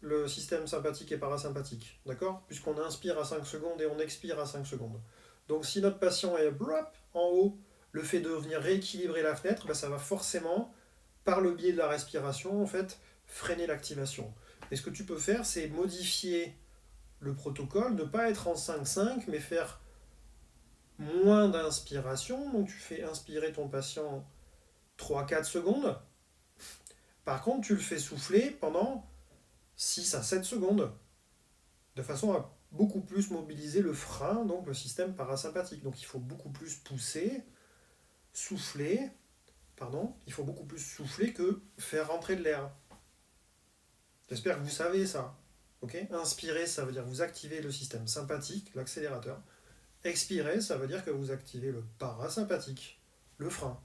le système sympathique et parasympathique, d'accord? Puisqu'on inspire à 5 secondes et on expire à 5 secondes. Donc si notre patient est en haut, le fait de venir rééquilibrer la fenêtre, ben, ça va forcément, par le biais de la respiration, en fait, freiner l'activation. Et ce que tu peux faire, c'est modifier le protocole, ne pas être en 5-5, mais faire moins d'inspiration. Donc tu fais inspirer ton patient 3-4 secondes. Par contre, tu le fais souffler pendant 6 à 7 secondes, de façon à beaucoup plus mobiliser le frein, donc le système parasympathique. Donc il faut beaucoup plus pousser, souffler, il faut beaucoup plus souffler que faire rentrer de l'air. J'espère que vous savez ça. Ok. Inspirer, ça veut dire que vous activez le système sympathique, l'accélérateur. Expirer, ça veut dire que vous activez le parasympathique, le frein.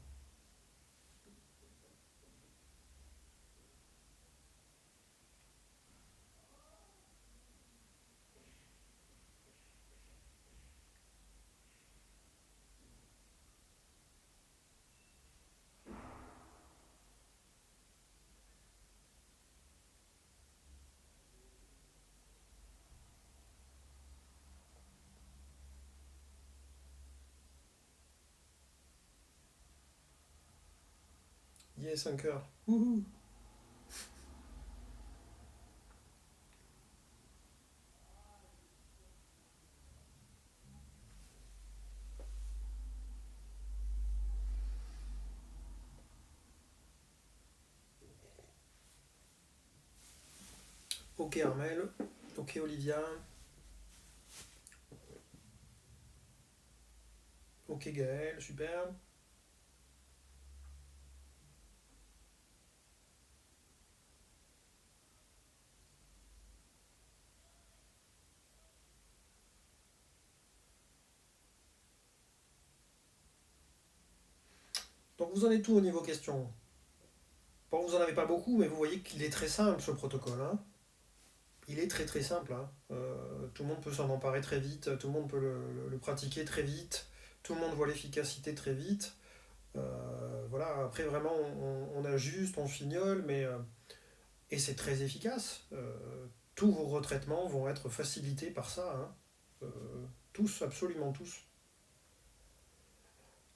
Yes, 5 heures. Wouhou. Ok Armel, ok Olivia, ok Gaël, super. Donc vous en êtes tout au niveau question. Bon, vous en avez pas beaucoup, mais vous voyez qu'il est très simple ce protocole, hein. Il est très très simple, hein. Tout le monde peut s'en emparer très vite, tout le monde peut le pratiquer très vite, tout le monde voit l'efficacité très vite. Voilà, après vraiment on ajuste, on fignole, et c'est très efficace. Tous vos retraitements vont être facilités par ça, hein. Euh, tous, absolument tous.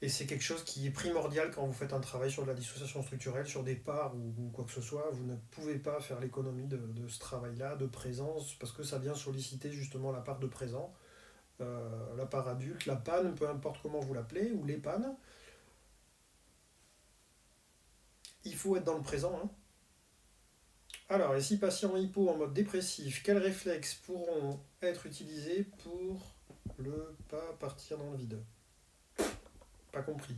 Et c'est quelque chose qui est primordial quand vous faites un travail sur de la dissociation structurelle, sur des parts ou quoi que ce soit. Vous ne pouvez pas faire l'économie de ce travail-là, de présence, parce que ça vient solliciter justement la part de présent, la part adulte, la panne, peu importe comment vous l'appelez, ou les pannes. Il faut être dans le présent, hein. Alors, et si patient hypo en mode dépressif, quels réflexes pourront être utilisés pour le pas partir dans le vide? Pas compris.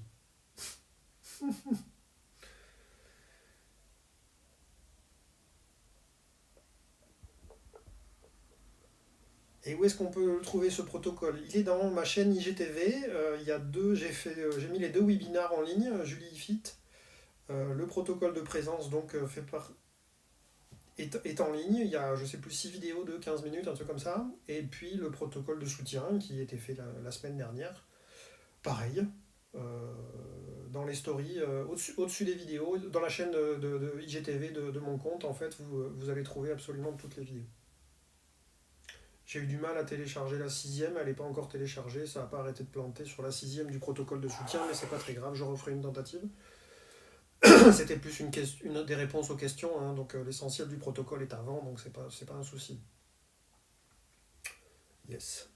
Et où est-ce qu'on peut trouver ce protocole? Il est dans ma chaîne IGTV. Il y a deux, j'ai mis les deux webinars en ligne, Julie Fit. Le protocole de présence donc est en ligne. Il y a, je sais plus, 6 vidéos de 15 minutes, un truc comme ça. Et puis le protocole de soutien qui a été fait la semaine dernière. Pareil, euh, dans les stories, au-dessus des vidéos, dans la chaîne de IGTV de mon compte, en fait, vous allez trouver absolument toutes les vidéos. J'ai eu du mal à télécharger la sixième, elle n'est pas encore téléchargée, ça n'a pas arrêté de planter sur la sixième du protocole de soutien, mais c'est pas très grave, je referai une tentative. C'était plus une des réponses aux questions, hein, donc l'essentiel du protocole est avant, donc c'est pas un souci. Yes.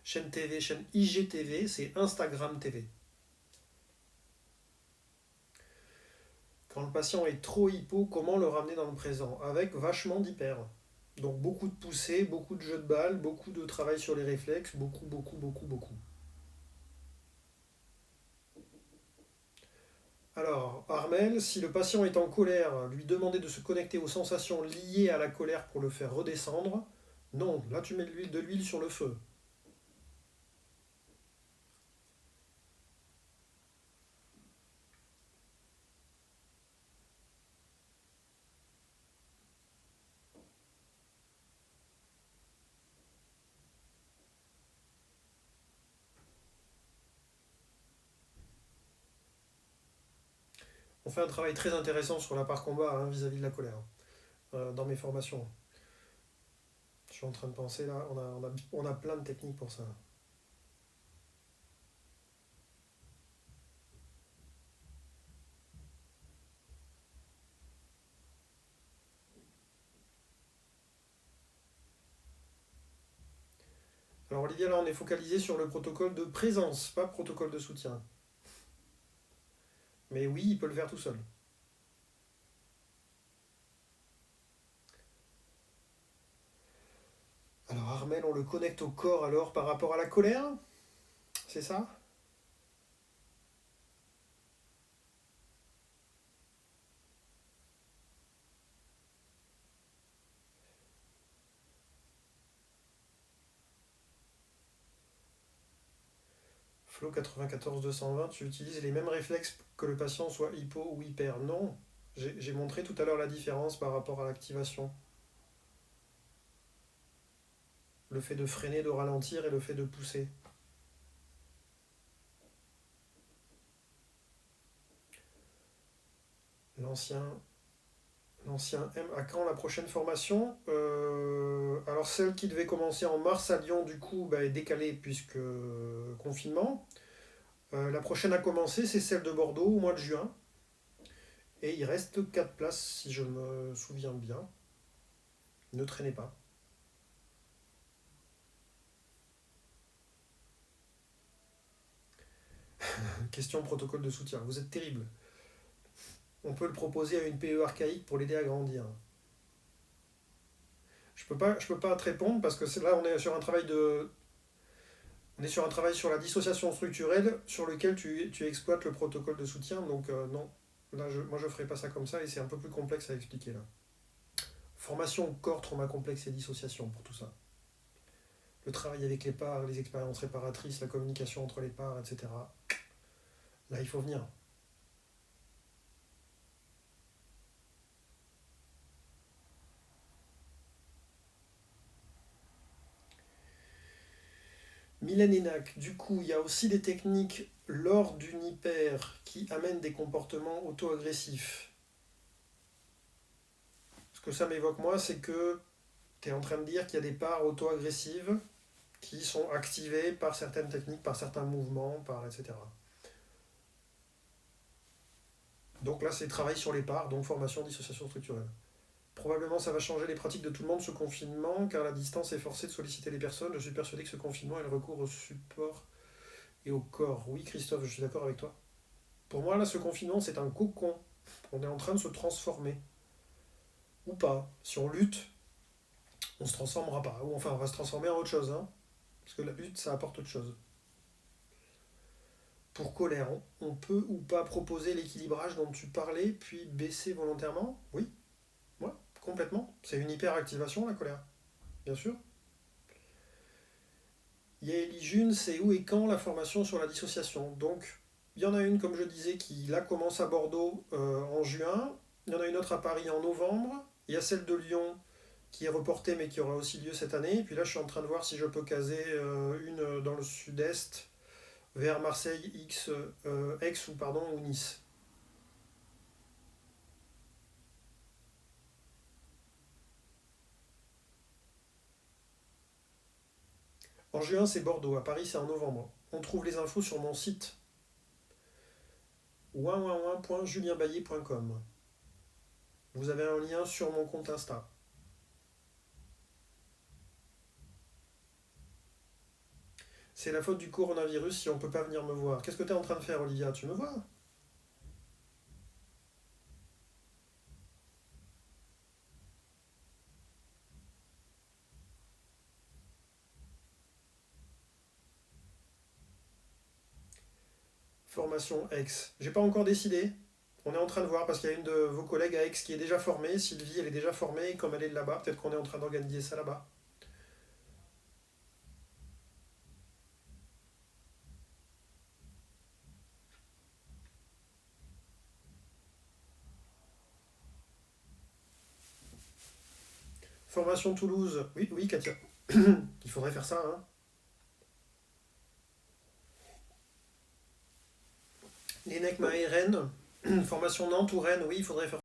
Chaîne TV, chaîne IGTV, c'est Instagram TV. Quand le patient est trop hypo, comment le ramener dans le présent? Avec vachement d'hyper. Donc beaucoup de poussées, beaucoup de jeux de balles, beaucoup de travail sur les réflexes, beaucoup, beaucoup, beaucoup, beaucoup. Alors, Armel, si le patient est en colère, lui demander de se connecter aux sensations liées à la colère pour le faire redescendre. Non, là tu mets de l'huile sur le feu. On fait un travail très intéressant sur la part combat hein, vis-à-vis de la colère dans mes formations. Je suis en train de penser là, on a plein de techniques pour ça. Alors Olivia, là on est focalisé sur le protocole de présence, pas protocole de soutien. Mais oui, il peut le faire tout seul. Alors Armel, on le connecte au corps alors par rapport à la colère. C'est ça? Flo 94 220, tu utilises les mêmes réflexes que le patient soit hypo ou hyper. Non, j'ai montré tout à l'heure la différence par rapport à l'activation. Le fait de freiner, de ralentir et le fait de pousser. L'ancien L'ancien M. À quand la prochaine formation? Alors celle qui devait commencer en mars à Lyon, du coup, bah, est décalée puisque confinement. La prochaine à commencer, c'est celle de Bordeaux au mois de juin. Et il reste 4 places, si je me souviens bien. Ne traînez pas. Question protocole de soutien. Vous êtes terrible. On peut le proposer à une PE archaïque pour l'aider à grandir. Je peux pas te répondre parce que là, on est sur un travail de, on est sur un travail sur la dissociation structurelle sur lequel tu exploites le protocole de soutien. Donc non, là, moi je ferai pas ça comme ça et c'est un peu plus complexe à expliquer là. Formation corps, trauma complexe et dissociation pour tout ça. Le travail avec les parts, les expériences réparatrices, la communication entre les parts, etc. Là, il faut venir. Mylène Hénac, du coup, il y a aussi des techniques lors d'une hyper qui amènent des comportements auto-agressifs. Ce que ça m'évoque moi, c'est que tu es en train de dire qu'il y a des parts auto-agressives qui sont activées par certaines techniques, par certains mouvements, par etc. Donc là, c'est travail sur les parts, donc formation, dissociation structurelle. Probablement, ça va changer les pratiques de tout le monde ce confinement, car la distance est forcée de solliciter les personnes. Je suis persuadé que ce confinement est le recours au support et au corps. Oui, Christophe, je suis d'accord avec toi. Pour moi, là, ce confinement, c'est un cocon. On est en train de se transformer. Ou pas. Si on lutte, on ne se transformera pas. Ou enfin, on va se transformer en autre chose. Hein. Parce que la lutte, ça apporte autre chose. Pour colère, on peut ou pas proposer l'équilibrage dont tu parlais, puis baisser volontairement? Oui, ouais, complètement. C'est une hyperactivation, la colère. Bien sûr. Yaeli June, c'est où et quand la formation sur la dissociation. Donc, il y en a une, comme je disais, qui là commence à Bordeaux en juin. Il y en a une autre à Paris en novembre. Il y a celle de Lyon qui est reportée mais qui aura aussi lieu cette année. Et puis là, je suis en train de voir si je peux caser une dans le sud-est vers Marseille, Aix ou, pardon, ou Nice. En juin, c'est Bordeaux. À Paris, c'est en novembre. On trouve les infos sur mon site ouin.julienbaillet.com. Vous avez un lien sur mon compte Insta. C'est la faute du coronavirus si on peut pas venir me voir. Qu'est-ce que tu es en train de faire, Olivia? Tu me vois? Formation Aix. J'ai pas encore décidé. On est en train de voir parce qu'il y a une de vos collègues à Aix qui est déjà formée. Sylvie, elle est déjà formée. Comme elle est de là-bas, peut-être qu'on est en train d'organiser ça là-bas. Formation Toulouse. Oui, oui, Katia. Il faudrait faire ça, hein. L'ENEC Maeren. Formation Nantes ou Rennes, oui, il faudrait faire